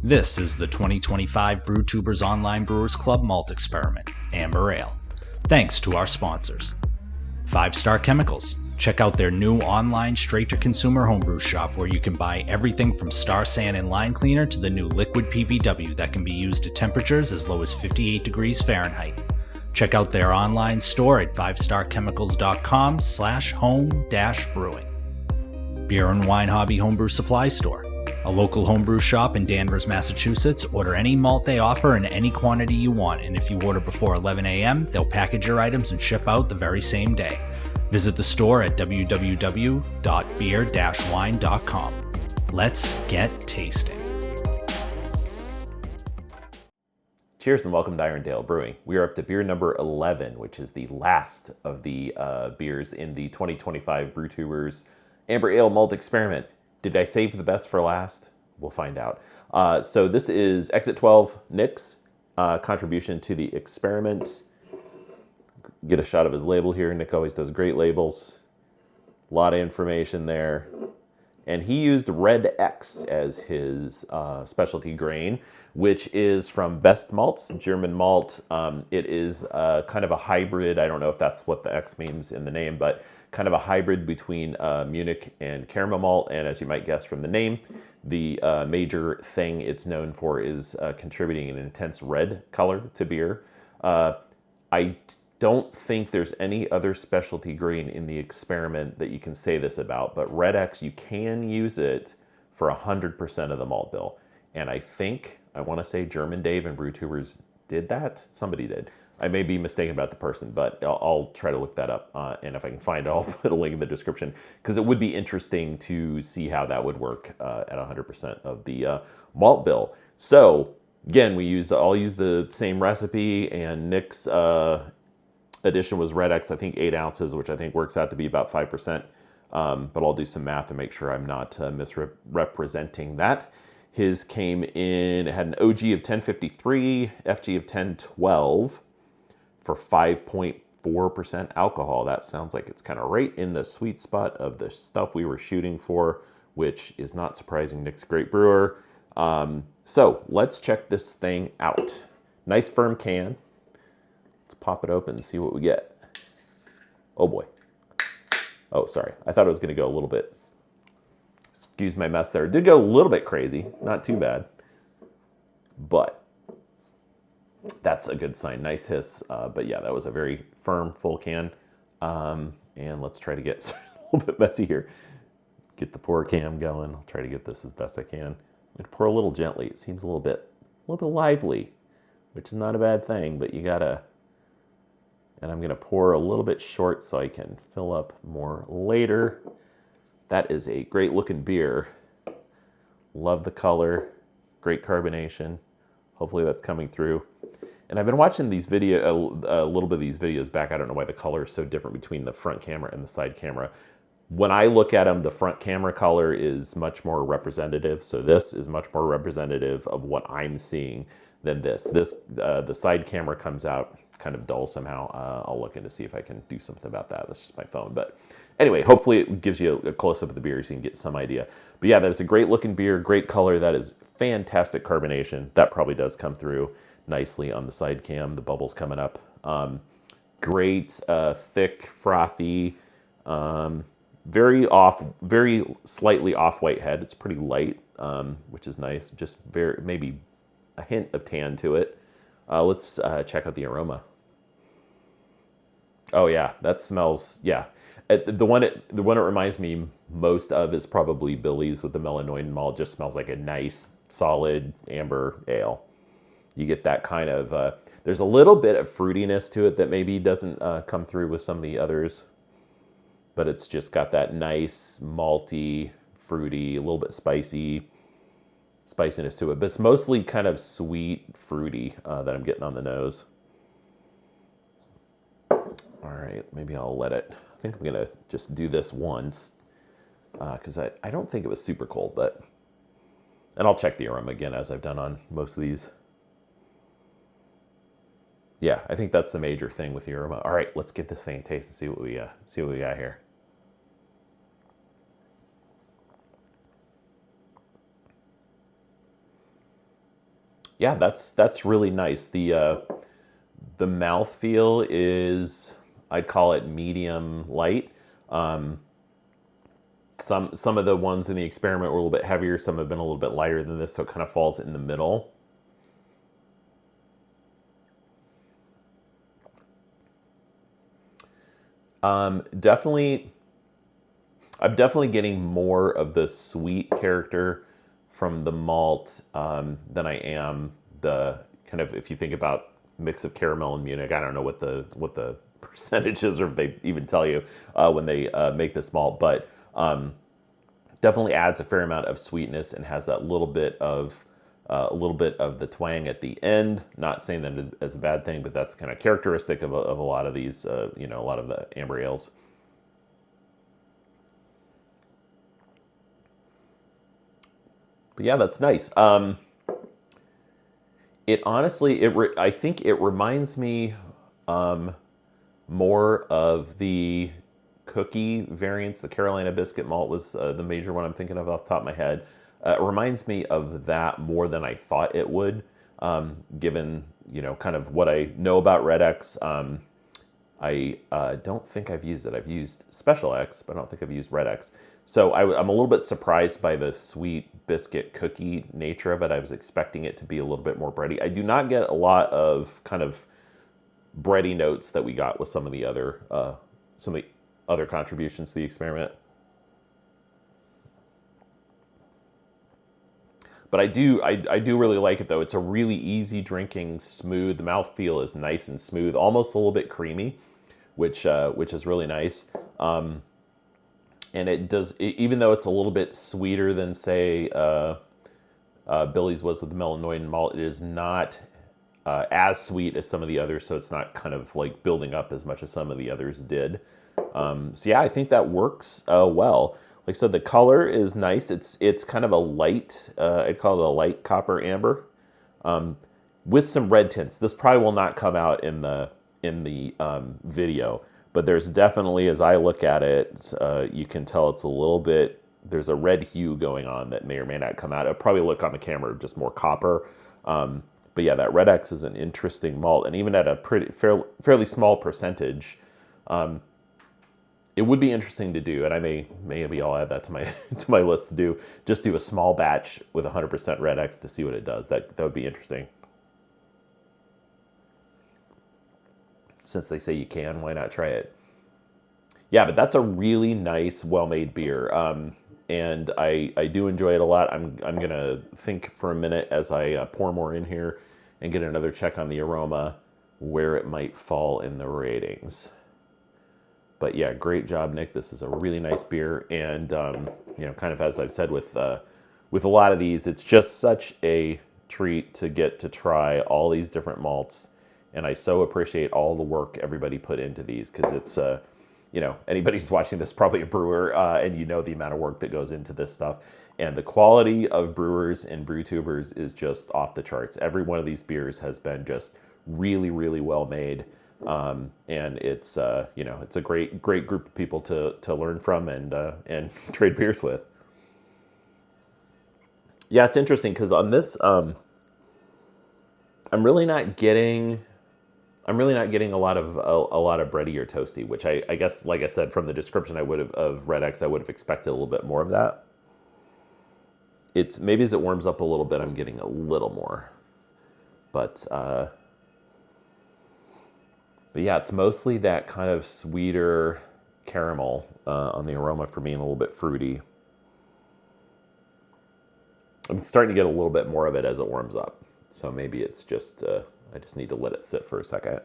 This is the 2025 Brewtubers Online Brewers Club Malt Experiment, Amber Ale. Thanks to our sponsors. 5 Star Chemicals. Check out their new online straight-to-consumer homebrew shop where you can buy everything from Star San and line cleaner to the new liquid PBW that can be used at temperatures as low as 58 degrees Fahrenheit. Check out their online store at 5starchemicals.com/home-brewing. Beer and Wine Hobby Homebrew Supply Store. A local homebrew shop in Danvers, Massachusetts. Order any malt they offer in any quantity you want, and if you order before 11 a.m., they'll package your items and ship out the very same day. Visit the store at www.beer-wine.com. Let's get tasting. Cheers and welcome to Irondale Brewing. We are up to beer number 11, which is the last of the beers in the 2025 Brewtubers Amber Ale Malt Experiment. Did I save the best for last? We'll find out. So this is Exit 12, Nick's contribution to the experiment. Get a shot of his label here. Nick always does great labels. A lot of information there. And he used Red X as his specialty grain, which is from Bestmalz, German malt. It is kind of a hybrid. I don't know if that's what the X means in the name, but kind of a hybrid between Munich and caramel malt. And as you might guess from the name, the major thing it's known for is contributing an intense red color to beer. I don't think there's any other specialty grain in the experiment that you can say this about, but Red X, you can use it for 100% of the malt bill. And I think, I want to say German Dave and Brewtubers did that. Somebody did. I may be mistaken about the person, but I'll try to look that up. And if I can find it, I'll put a link in the description, because it would be interesting to see how that would work at 100% of the malt bill. So again, I'll use the same recipe, and Nick's addition was Red X, I think 8 ounces, which I think works out to be about 5%. But I'll do some math to make sure I'm not misrepresenting that. His came in, it had an OG of 1053, FG of 1012 for 5.4% alcohol. That sounds like it's kind of right in the sweet spot of the stuff we were shooting for, which is not surprising. Nick's a great brewer. So let's check this thing out. Nice firm can. Let's pop it open and see what we get. Oh boy. Oh, sorry. I thought it was going to go a little bit. Excuse my mess there. It did go a little bit crazy. Not too bad. But that's a good sign. Nice hiss. But yeah, that was a very firm, full can. And let's try to get a little bit messy here. Get the pour cam going. I'll try to get this as best I can. I'm going to pour a little gently. It seems a little bit lively, which is not a bad thing, but you gotta. And I'm going to pour a little bit short so I can fill up more later. That is a great looking beer. Love the color. Great carbonation. Hopefully that's coming through. And I've been watching these a little bit of these videos back. I don't know why the color is so different between the front camera and the side camera. When I look at them, the front camera color is much more representative. So this is much more representative of what I'm seeing than this. The side camera comes out kind of dull somehow. I'll look in to see if I can do something about that. That's just my phone. But anyway, hopefully it gives you a close-up of the beer so you can get some idea. But yeah, that is a great looking beer, great color. That is fantastic carbonation. That probably does come through nicely on the side cam. The bubbles coming up. Great, thick, frothy, very slightly off-white head. It's pretty light, which is nice. Just maybe a hint of tan to it. Let's check out the aroma. Oh yeah, that smells, yeah. The one it reminds me most of is probably Billy's with the Melanoid malt. Just smells like a nice, solid amber ale. You get that kind of, there's a little bit of fruitiness to it that maybe doesn't come through with some of the others. But it's just got that nice, malty, fruity, a little bit spiciness to it. But it's mostly kind of sweet, fruity that I'm getting on the nose. All right, maybe I'll let it. I think I'm going to just do this once because I don't think it was super cold. And I'll check the aroma again as I've done on most of these. Yeah, I think that's the major thing with the aroma. All right, let's give this thing a taste and see what we got here. Yeah, that's really nice. The mouthfeel is, I'd call it medium light. Some of the ones in the experiment were a little bit heavier. Some have been a little bit lighter than this, so it kind of falls in the middle. Definitely, I'm definitely getting more of the sweet character from the malt than I am the kind of, if you think about mix of caramel and Munich. I don't know what the percentage is, or if they even tell you when they make this malt, but definitely adds a fair amount of sweetness and has that little bit of the twang at the end. Not saying that as a bad thing, but that's kind of characteristic of a lot of these, a lot of the amber ales. But yeah, that's nice. It honestly, I think it reminds me more of the cookie variants. The Carolina biscuit malt was the major one I'm thinking of off the top of my head. It reminds me of that more than I thought it would, given, kind of what I know about Red X. I don't think I've used it. I've used Special X, but I don't think I've used Red X. So I'm a little bit surprised by the sweet biscuit cookie nature of it. I was expecting it to be a little bit more bready. I do not get a lot of kind of bready notes that we got with some of the other contributions to the experiment. But I do really like it though. It's a really easy drinking, smooth. The mouthfeel is nice and smooth, almost a little bit creamy, which is really nice. And it does, even though it's a little bit sweeter than say Billy's was with the Melanoidin malt, it is not as sweet as some of the others. So it's not kind of like building up as much as some of the others did. So yeah, I think that works well. Like I said, the color is nice. It's kind of a light, I'd call it a light copper amber, with some red tints. This probably will not come out in the video, but there's definitely, as I look at it, you can tell it's a little bit. There's a red hue going on that may or may not come out. It'll probably look on the camera just more copper. But yeah, that Red X is an interesting malt, and even at a fairly small percentage. It would be interesting to do, and maybe I'll add that to my to my list to do. Just do a small batch with 100% Red X to see what it does. That would be interesting. Since they say you can, why not try it? Yeah, but that's a really nice, well-made beer, and I do enjoy it a lot. I'm gonna think for a minute as I pour more in here and get another check on the aroma, where it might fall in the ratings. But yeah, great job, Nick. This is a really nice beer, and kind of as I've said with a lot of these, it's just such a treat to get to try all these different malts, and I so appreciate all the work everybody put into these, because it's anybody who's watching this, probably a brewer, and the amount of work that goes into this stuff, and the quality of brewers and Brewtubers is just off the charts. Every one of these beers has been just really, really well made. And it's it's a great group of people to learn from and trade beers with. Yeah, it's interesting because on this, I'm really not getting a lot of bready or toasty, which I guess, like I said, from the description of Red X, I would have expected a little bit more of that. It's maybe as it warms up a little bit, I'm getting a little more, but yeah, it's mostly that kind of sweeter caramel on the aroma for me, and a little bit fruity. I'm starting to get a little bit more of it as it warms up. So maybe it's just, I just need to let it sit for a second.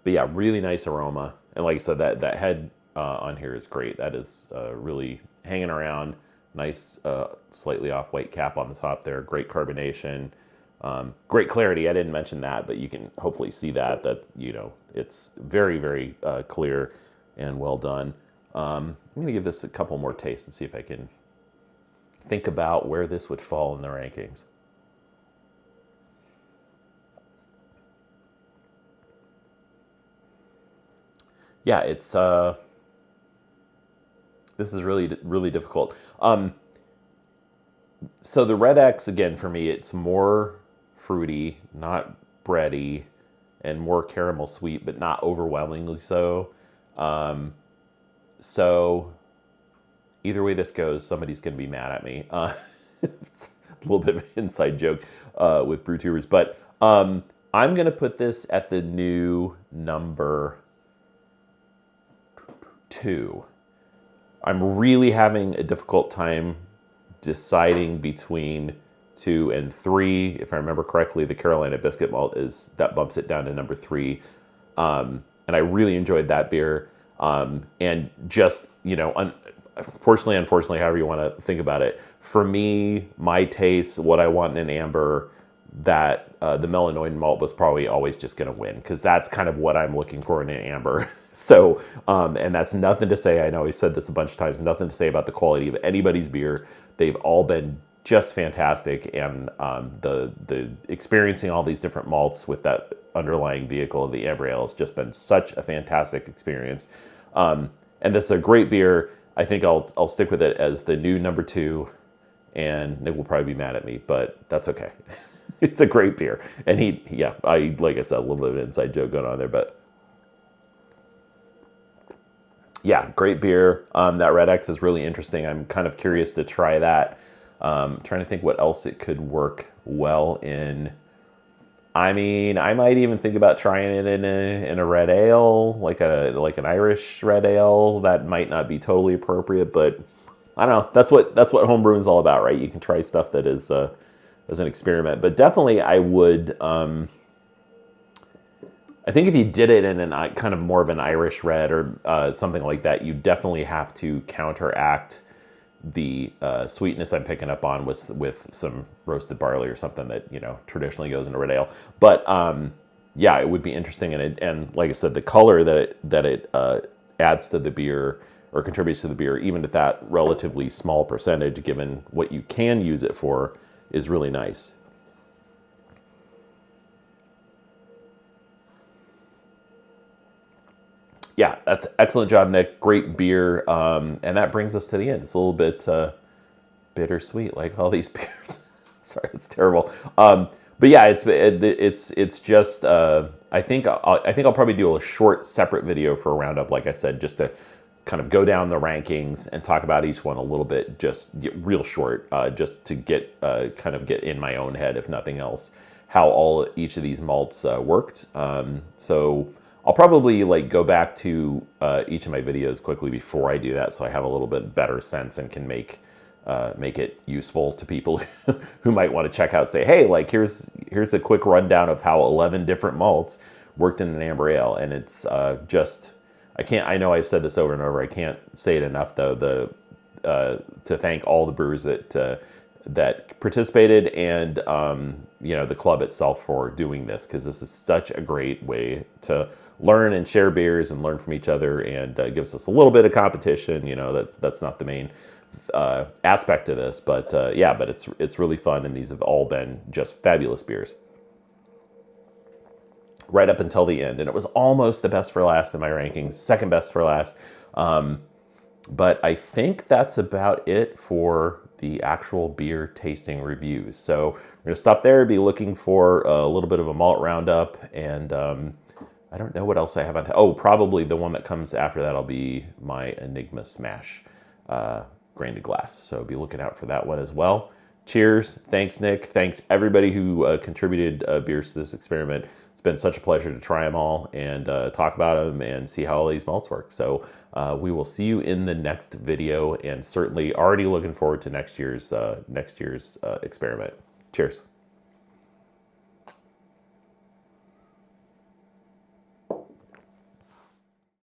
But yeah, really nice aroma. And like I said, that head on here is great. That is really hanging around. Nice, slightly off white cap on the top there. Great carbonation. Great clarity. I didn't mention that, but you can hopefully see that it's very, very clear and well done. I'm going to give this a couple more tastes and see if I can think about where this would fall in the rankings. Yeah, it's this is really, really difficult. So the Red X, again, for me, it's more fruity, not bready, and more caramel sweet, but not overwhelmingly so. So either way this goes, somebody's going to be mad at me. It's a little bit of an inside joke with Brewtubers, but I'm going to put this at the new number 2. I'm really having a difficult time deciding between 2 and 3. If I remember correctly, the Carolina Biscuit Malt that bumps it down to number 3. And I really enjoyed that beer. And just, unfortunately, however you want to think about it, for me, my taste, what I want in an amber, that the Melanoid malt was probably always just going to win, because that's kind of what I'm looking for in an amber. So, and that's nothing to say, I know I've said this a bunch of times, nothing to say about the quality of anybody's beer. They've all been just fantastic, and the experiencing all these different malts with that underlying vehicle of the amber ale has just been such a fantastic experience. And this is a great beer. I think I'll stick with it as the new number 2, and Nick will probably be mad at me, but that's okay. It's a great beer. And like I said, a little bit of an inside joke going on there, but yeah, great beer. That Red X is really interesting. I'm kind of curious to try that. Trying to think what else it could work well in. I mean, I might even think about trying it in a red ale, like an Irish red ale. That might not be totally appropriate, but I don't know. That's what homebrewing is all about, right? You can try stuff that is as an experiment. But definitely, I would. I think if you did it in a kind of more of an Irish red or something like that, you definitely have to counteract the sweetness I'm picking up on with some roasted barley or something that traditionally goes into red ale. But yeah, it would be interesting, and like I said, the color that it adds to the beer or contributes to the beer, even at that relatively small percentage, given what you can use it for, is really nice. Yeah, that's excellent job, Nick. Great beer. And that brings us to the end. It's a little bit bittersweet, like all these beers. Sorry, it's terrible. But yeah, it's just. I think I'll probably do a short separate video for a roundup, like I said, just to kind of go down the rankings and talk about each one a little bit, just real short, just to get in my own head, if nothing else, how each of these malts worked. So I'll probably go back to each of my videos quickly before I do that, so I have a little bit better sense and can make it useful to people who might want to check out. Say, hey, here's a quick rundown of how 11 different malts worked in an amber ale, and it's just. I know I've said this over and over. I can't say it enough, though. To thank all the brewers that participated, and the club itself for doing this, because this is such a great way to learn and share beers and learn from each other, and gives us a little bit of competition. That's not the main aspect of this, but but it's really fun, and these have all been just fabulous beers. Right up until the end, and it was almost the best for last in my rankings, second best for last. But I think that's about it for the actual beer tasting reviews. So we're gonna stop there, be looking for a little bit of a malt roundup, and I don't know what else I have on. Probably the one that comes after that'll be my Enigma Smash grain to glass. So be looking out for that one as well. Cheers. Thanks, Nick. Thanks everybody who contributed beers to this experiment. It's been such a pleasure to try them all and talk about them and see how all these malts work. So we will see you in the next video, and certainly already looking forward to next year's experiment. Cheers.